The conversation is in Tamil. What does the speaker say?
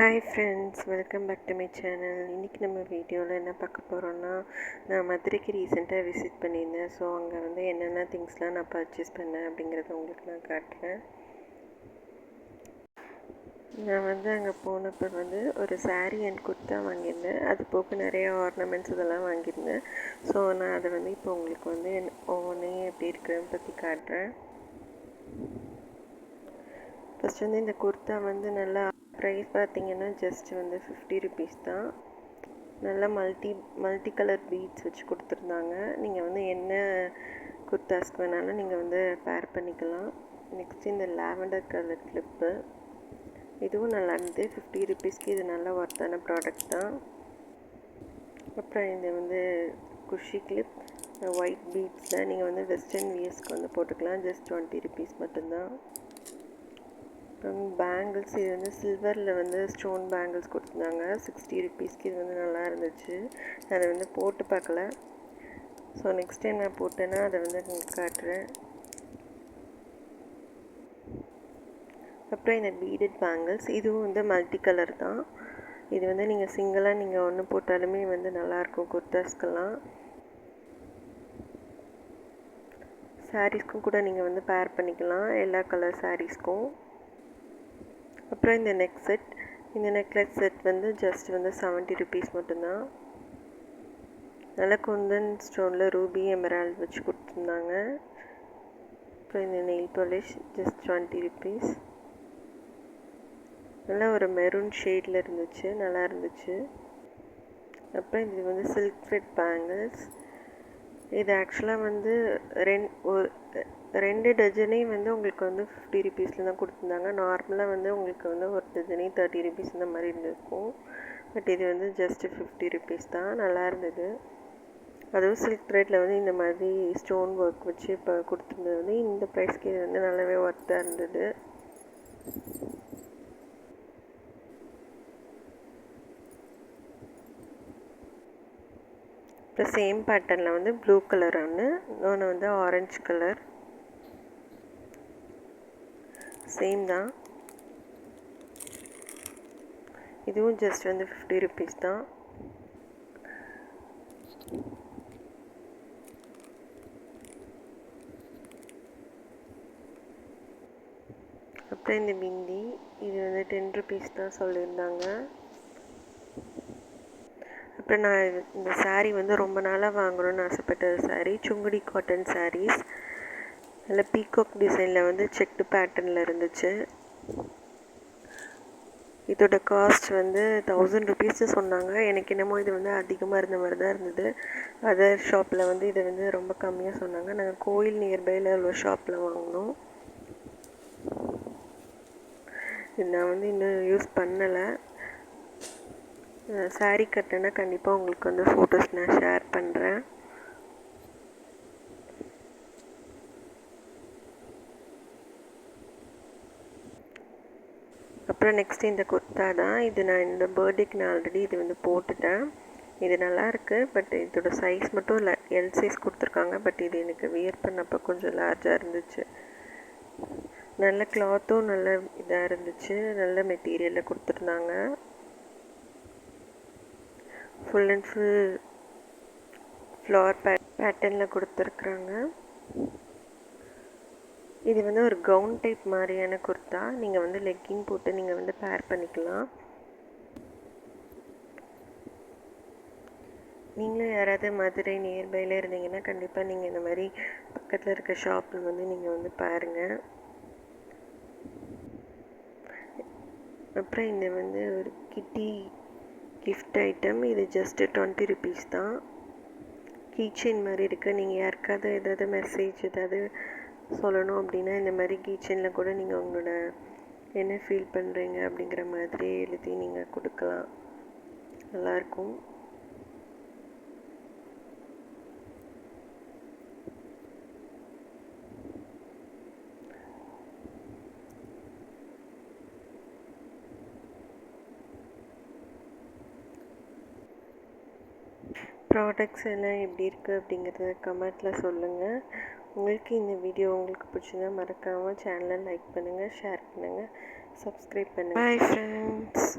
Hi friends, welcome back to my channel. இன்றைக்கி நம்ம வீடியோவில் என்ன பார்க்க போகிறோன்னா, நான் மதுரைக்கு ரீசெண்டாக விசிட் பண்ணியிருந்தேன். ஸோ அங்கே வந்து என்னென்ன திங்ஸ்லாம் நான் பர்ச்சேஸ் பண்ணேன் அப்படிங்கிறத உங்களுக்கு நான் காட்டுறேன். நான் வந்து அங்கே போனப்போ வந்து ஒரு saree அண்ட் குர்த்தா வாங்கியிருந்தேன். அது போக நிறைய ஆர்னமெண்ட்ஸ் இதெல்லாம் வாங்கியிருந்தேன். ஸோ நான் அதை வந்து இப்போ உங்களுக்கு வந்து ஒவ்வொன்றையும் எப்படி இருக்குன்னு பற்றி காட்டுறேன். ஃபஸ்ட் வந்து இந்த குர்த்தா வந்து நல்லா ப்ரைஸ் பார்த்திங்கன்னா ஜஸ்ட் வந்து 50 ருபீஸ் தான். நல்லா மல்டி கலர் பீட்ஸ் வச்சு கொடுத்துருந்தாங்க. நீங்கள் வந்து என்ன குர்தாஸ்க்கு வேணாலும் நீங்கள் வந்து பேர் பண்ணிக்கலாம். நெக்ஸ்ட் இந்த லாவெண்டர் கலர் கிளிப்பு, இதுவும் நல்லா இருந்தது. 50 ருபீஸ்க்கு இது நல்ல ஒர்த்தான ப்ராடக்ட் தான். அப்புறம் இது வந்து குஷி கிளிப் ஒயிட் பீட்ஸில் நீங்கள் வந்து வெஸ்டர்ன் வியர்ஸ்க்கு வந்து போட்டுக்கலாம். ஜஸ்ட் 20 ருபீஸ் மட்டும்தான். அப்புறம் பேங்கிள்ஸ், இது வந்து சில்வரில் வந்து ஸ்டோன் பேங்கிள்ஸ் கொடுத்துருந்தாங்க. 60 ருபீஸ்க்கு இது வந்து நல்லா இருந்துச்சு. அதை வந்து போட்டு பார்க்கல. ஸோ நெக்ஸ்ட் டைம் நான் போட்டேன்னா அதை வந்து உங்களுக்கு காட்டுறேன். அப்புறம் இந்த பீடட் பேங்கிள்ஸ், இதுவும் வந்து மல்டி கலர் தான். இது வந்து நீங்கள் சிங்கிளாக நீங்கள் ஒன்று போட்டாலுமே வந்து நல்லாயிருக்கும் குர்தாஸ்க்கெல்லாம். சாரீஸ்க்கும் கூட நீங்கள் வந்து பேர் பண்ணிக்கலாம், எல்லா கலர் சாரீஸ்க்கும். அப்புறம் இந்த இந்த நெக்லஸ் செட் வந்து ஜஸ்ட் வந்து 70 ருபீஸ் மட்டும்தான். நல்லா குந்தன் ஸ்டோனில் ரூபி எமரால்ட் வச்சு கொடுத்துருந்தாங்க. அப்புறம் இந்த நெயில் பாலிஷ் ஜஸ்ட் 20 ருபீஸ். நல்லா ஒரு மெரூன் ஷேடில் இருந்துச்சு, நல்லா இருந்துச்சு. அப்புறம் இது வந்து சில்க் த்ரெட் பேங்கிள்ஸ். இது ஆக்சுவலாக வந்து ரெண்டு டஜனே வந்து உங்களுக்கு வந்து 50 ருபீஸில் தான் கொடுத்துருந்தாங்க. நார்மலாக வந்து உங்களுக்கு வந்து ஒரு டஜனே 30 ருபீஸ் இந்த மாதிரி இருந்திருக்கும். பட் இது வந்து ஜஸ்ட் 50 ருபீஸ் தான். நல்லா இருந்தது. அதுவும் சில்க் த்ரெட்டில் வந்து இந்த மாதிரி ஸ்டோன் ஒர்க் வச்சு இப்போ கொடுத்துருந்தது வந்து இந்த ப்ரைஸ்க்கு இது வந்து நல்லாவே ஒர்த்தாக இருந்தது. இப்போ சேம் பேட்டர்னில் வந்து ப்ளூ கலர் இன்னொன்று வந்து ஆரஞ்சு கலர், சேம் தான். இதுவும் ஜஸ்ட் வந்து 50 ருபீஸ் தான். அப்புறம் இந்த பிந்தி, இது வந்து 10 ருபீஸ் தான் சொல்லியிருந்தாங்க. அப்புறம் நான் இந்த saree வந்து ரொம்ப நாளாக வாங்கணும்னு ஆசைப்பட்ட saree, சுங்குடி காட்டன் sarees. அதில் பீகாக் டிசைனில் வந்து செக்டு பேட்டர்னில் இருந்துச்சு. இதோட காஸ்ட் வந்து 1000 ருபீஸ் சொன்னாங்க. எனக்கு என்னமோ இது வந்து அதிகமாக இருந்த மாதிரி தான் இருந்தது. அதர் ஷாப்பில் வந்து இதை வந்து ரொம்ப கம்மியாக சொன்னாங்க. நாங்கள் கோயில் நியர்பையில் உள்ள ஷாப்பில் வாங்கினோம். இது நான் வந்து இன்னும் யூஸ் பண்ணலை. saree கட்டினா கண்டிப்பாக உங்களுக்கு வந்து ஃபோட்டோஸ் நான் ஷேர் பண்ணுறேன். அப்புறம் நெக்ஸ்ட் இந்த குர்த்தா தான். இது நான் இந்த பர்த்டேக்கு நான் ஆல்ரெடி இது வந்து போட்டுட்டேன். இது நல்லாயிருக்கு. பட் இதோட சைஸ் மட்டும் இல்லை, எல் சைஸ் கொடுத்துருக்காங்க. பட் இது எனக்கு வியர் பண்ணப்போ கொஞ்சம் லார்ஜாக இருந்துச்சு. நல்ல கிளாத்தும் நல்ல இதாக இருந்துச்சு, நல்ல மெட்டீரியலில் கொடுத்துருந்தாங்க. ஃபுல் அண்ட் ஃபுல் ஃப்ளவர் பேட்டர்னில் கொடுத்துருக்குறாங்க. இது வந்து ஒரு கவுன் டைப் மாதிரியான குர்த்தா. நீங்கள் வந்து லெக்கின் போட்டு நீங்கள் வந்து பேர் பண்ணிக்கலாம். நீங்களும் யாராவது மதுரை நியர்பையில் இருந்தீங்கன்னா கண்டிப்பாக நீங்கள் இந்த மாதிரி பக்கத்தில் இருக்க ஷாப்பில் வந்து நீங்கள் வந்து பாருங்கள். அப்புறம் இந்த வந்து ஒரு கிட்டி கிஃப்ட் ஐட்டம். இது ஜஸ்ட்டு 20 ருபீஸ் தான். கீச்செயின் மாதிரி இருக்குது. நீங்கள் யாருக்காவது ஏதாவது மெசேஜ் ஏதாவது சொல்லணும் அப்படின்னா இந்த மாதிரி கீச்செயினில் கூட நீங்கள் உங்களோட என்ன ஃபீல் பண்ணுறீங்க அப்படிங்கிற மாதிரி எழுதி நீங்கள் கொடுக்கலாம். நல்லாயிருக்கும். ப்ராடக்ட்ஸ் எல்லாம் எப்படி இருக்குது அப்படிங்கிறத கமெண்ட்டில் சொல்லுங்கள். உங்களுக்கு இந்த வீடியோ உங்களுக்கு பிடிச்சிருந்தா மறக்காமல் சேனலை லைக் பண்ணுங்கள், ஷேர் பண்ணுங்கள், சப்ஸ்கிரைப் பண்ணுங்கள். Bye friends.